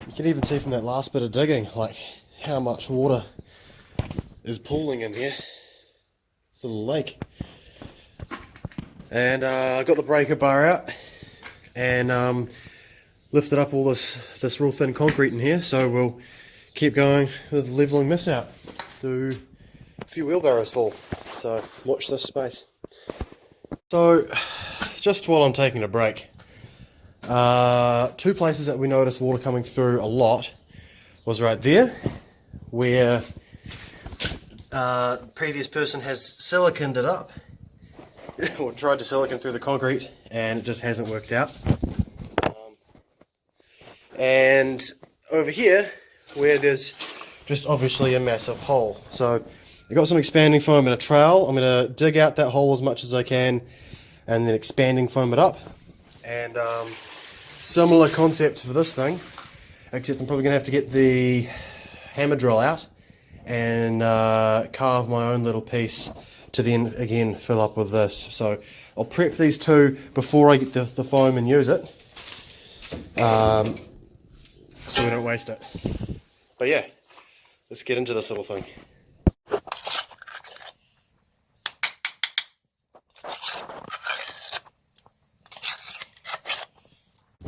You can even see from that last bit of digging, like how much water is pooling in here. It's a little lake. And I got the breaker bar out and lifted up all this real thin concrete in here, so we'll keep going with leveling this out. Do a few wheelbarrows full, so watch this space. So just while I'm taking a break, two places that we noticed water coming through a lot was right there, where the previous person has siliconed it up, or tried to silicon through the concrete, and it just hasn't worked out. And over here, where there's just obviously a massive hole. So I got some expanding foam and a trowel. I'm going to dig out that hole as much as I can, and then expanding foam it up. And similar concept for this thing, except I'm probably going to have to get the hammer drill out and carve my own little piece to then again fill up with this. So I'll prep these two before I get the foam and use it, so we don't waste it. But yeah, let's get into this little thing.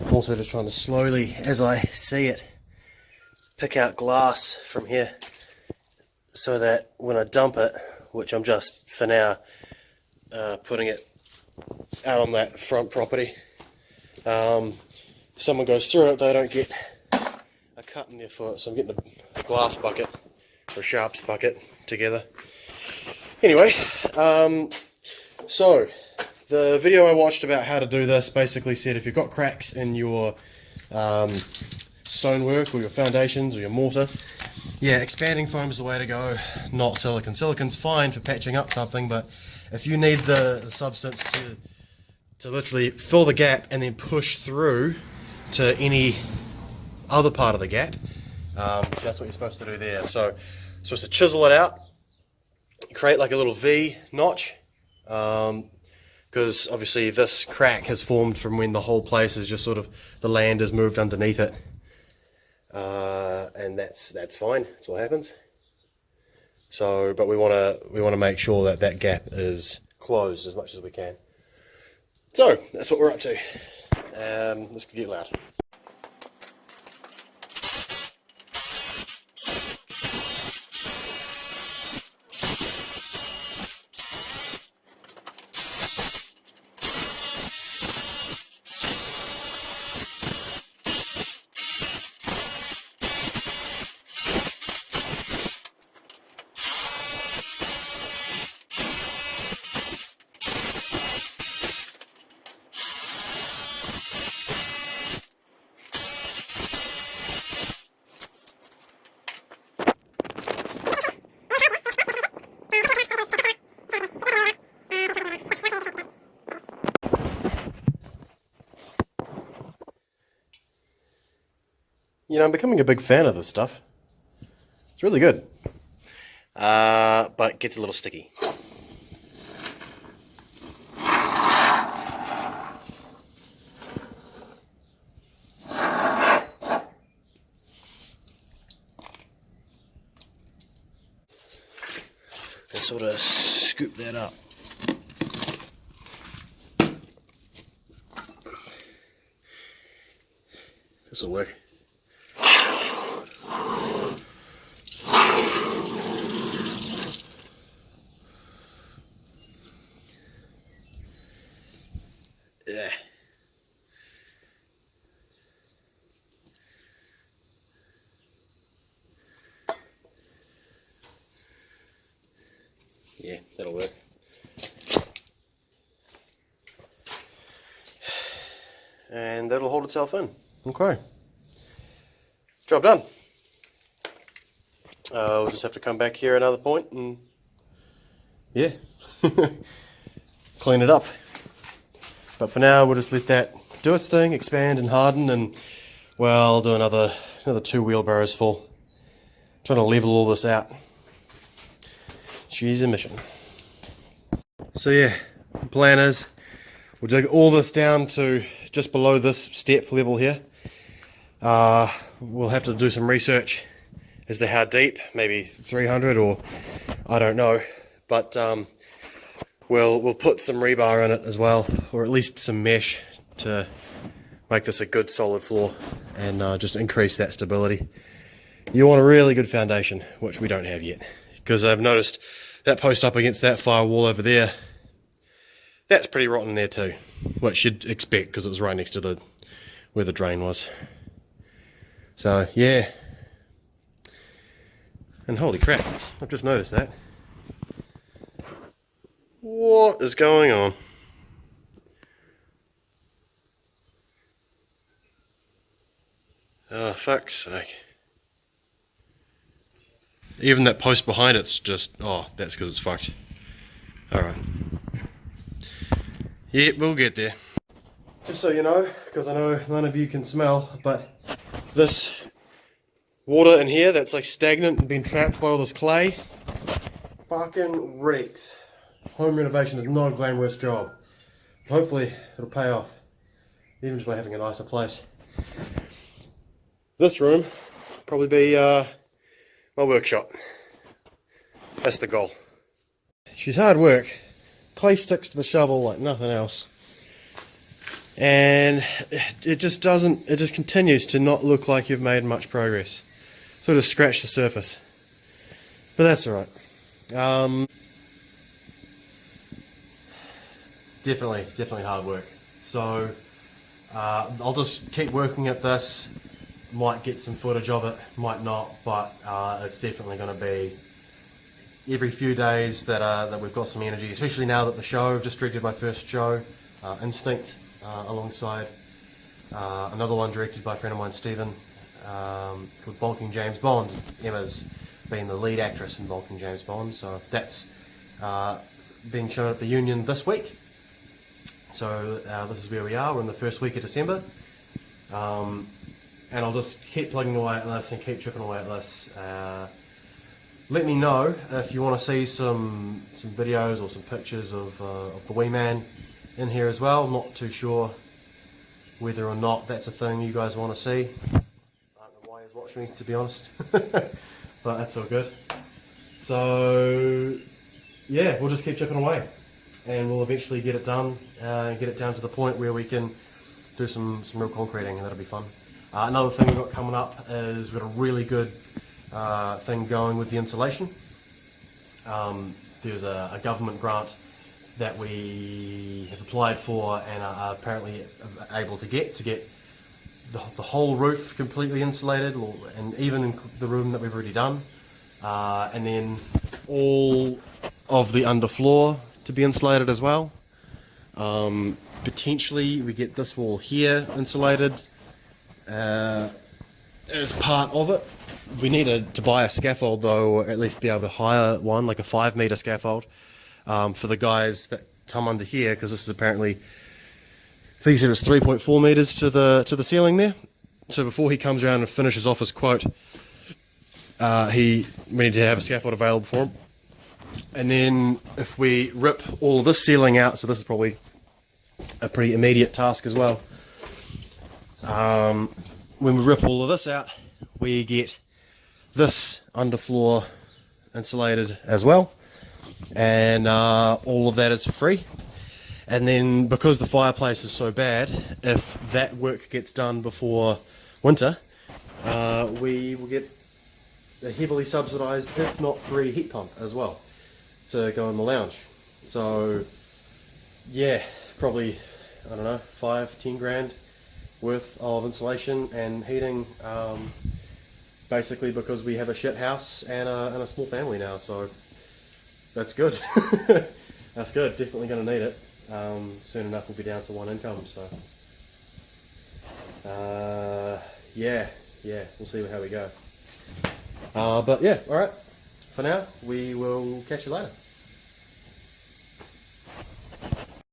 I'm also just trying to slowly, as I see it, pick out glass from here, so that when I dump it, which I'm just for now putting it out on that front property, if someone goes through it, they don't get a cut in their foot. So I'm getting a glass bucket or a sharps bucket together. Anyway, so the video I watched about how to do this basically said if you've got cracks in your stonework or your foundations or your mortar, yeah, expanding foam is the way to go, not silicon. Silicon's fine for patching up something, but if you need the substance to literally fill the gap and then push through to any other part of the gap, that's what you're supposed to do there. So you're supposed to chisel it out, create like a little V notch, because obviously this crack has formed from when the whole place is just sort of, the land has moved underneath it, and that's fine. That's what happens. So, but we want to make sure that that gap is closed as much as we can. So that's what we're up to. This could get loud. You know, I'm becoming a big fan of this stuff. It's really good, but gets a little sticky. And sort of scoop that up. This will work. Yeah. Yeah, that'll work. And that'll hold itself in. Okay. Job done. We'll just have to come back here another point and, yeah, clean it up. But for now, we'll just let that do its thing, expand and harden, and, well, I'll do another 2 wheelbarrows full. Trying to level all this out. She's a mission. So yeah, the plan is we'll dig all this down to just below this step level here, We'll have to do some research as to how deep, maybe 300 or I don't know, but we'll put some rebar in it as well, or at least some mesh to make this a good solid floor and just increase that stability. You want a really good foundation, which we don't have yet, because I've noticed that post up against that firewall over there, that's pretty rotten there too, which you'd expect because it was right next to where the drain was. So yeah, and holy crap, I've just noticed that. What is going on? Oh, fuck's sake. Even that post behind it's just, oh, that's because it's fucked. Alright. Yeah, we'll get there. Just so you know, because I know none of you can smell, but this water in here that's like stagnant and been trapped by all this clay fucking reeks. Home renovation is not a glamorous job, but hopefully it'll pay off, even just by having a nicer place. This room will probably be my workshop. That's the goal. She's hard work. Clay sticks to the shovel like nothing else. And it just continues to not look like you've made much progress. Sort of scratch the surface. But that's alright. Definitely hard work. So I'll just keep working at this. Might get some footage of it, might not, but it's definitely going to be every few days that we've got some energy, especially now that the show, I've just directed my first show, Instinct, alongside another one directed by a friend of mine, Stephen, called Bulking James Bond. Emma's been the lead actress in Bulking James Bond, so that's being shown at the Union this week. So this is where we are. We're in the first week of December, and I'll just keep plugging away at this and keep chipping away at this. Let me know if you want to see some videos or some pictures of the wee man in here as well. I'm not too sure whether or not that's a thing you guys want to see. I don't know why he's watching me, to be honest, but that's all good. So yeah, we'll just keep chipping away, and we'll eventually get it done, get it down to the point where we can do some real concreting, and that'll be fun. Another thing we've got coming up is we've got a really good thing going with the insulation. There's a government grant that we have applied for and are apparently able to get the whole roof completely insulated, and even the room that we've already done, and then all of the underfloor to be insulated as well. Potentially we get this wall here insulated as part of it. We need to buy a scaffold though, or at least be able to hire one, like a 5-meter scaffold, for the guys that come under here, because this is apparently, I think he said it's 3.4 meters to the ceiling there. So before he comes around and finishes off his quote, we need to have a scaffold available for him. And then if we rip all of this ceiling out, so this is probably a pretty immediate task as well. When we rip all of this out, we get this underfloor insulated as well, and all of that is for free. And then because the fireplace is so bad, if that work gets done before winter, we will get a heavily subsidised, if not free, heat pump as well to go in the lounge. So yeah, probably, I don't know, 5-10 grand worth of insulation and heating, basically because we have a shit house and a small family now, so that's good. That's good, definitely going to need it. Soon enough we'll be down to one income, so yeah, we'll see how we go. But yeah, alright, for now we will catch you later.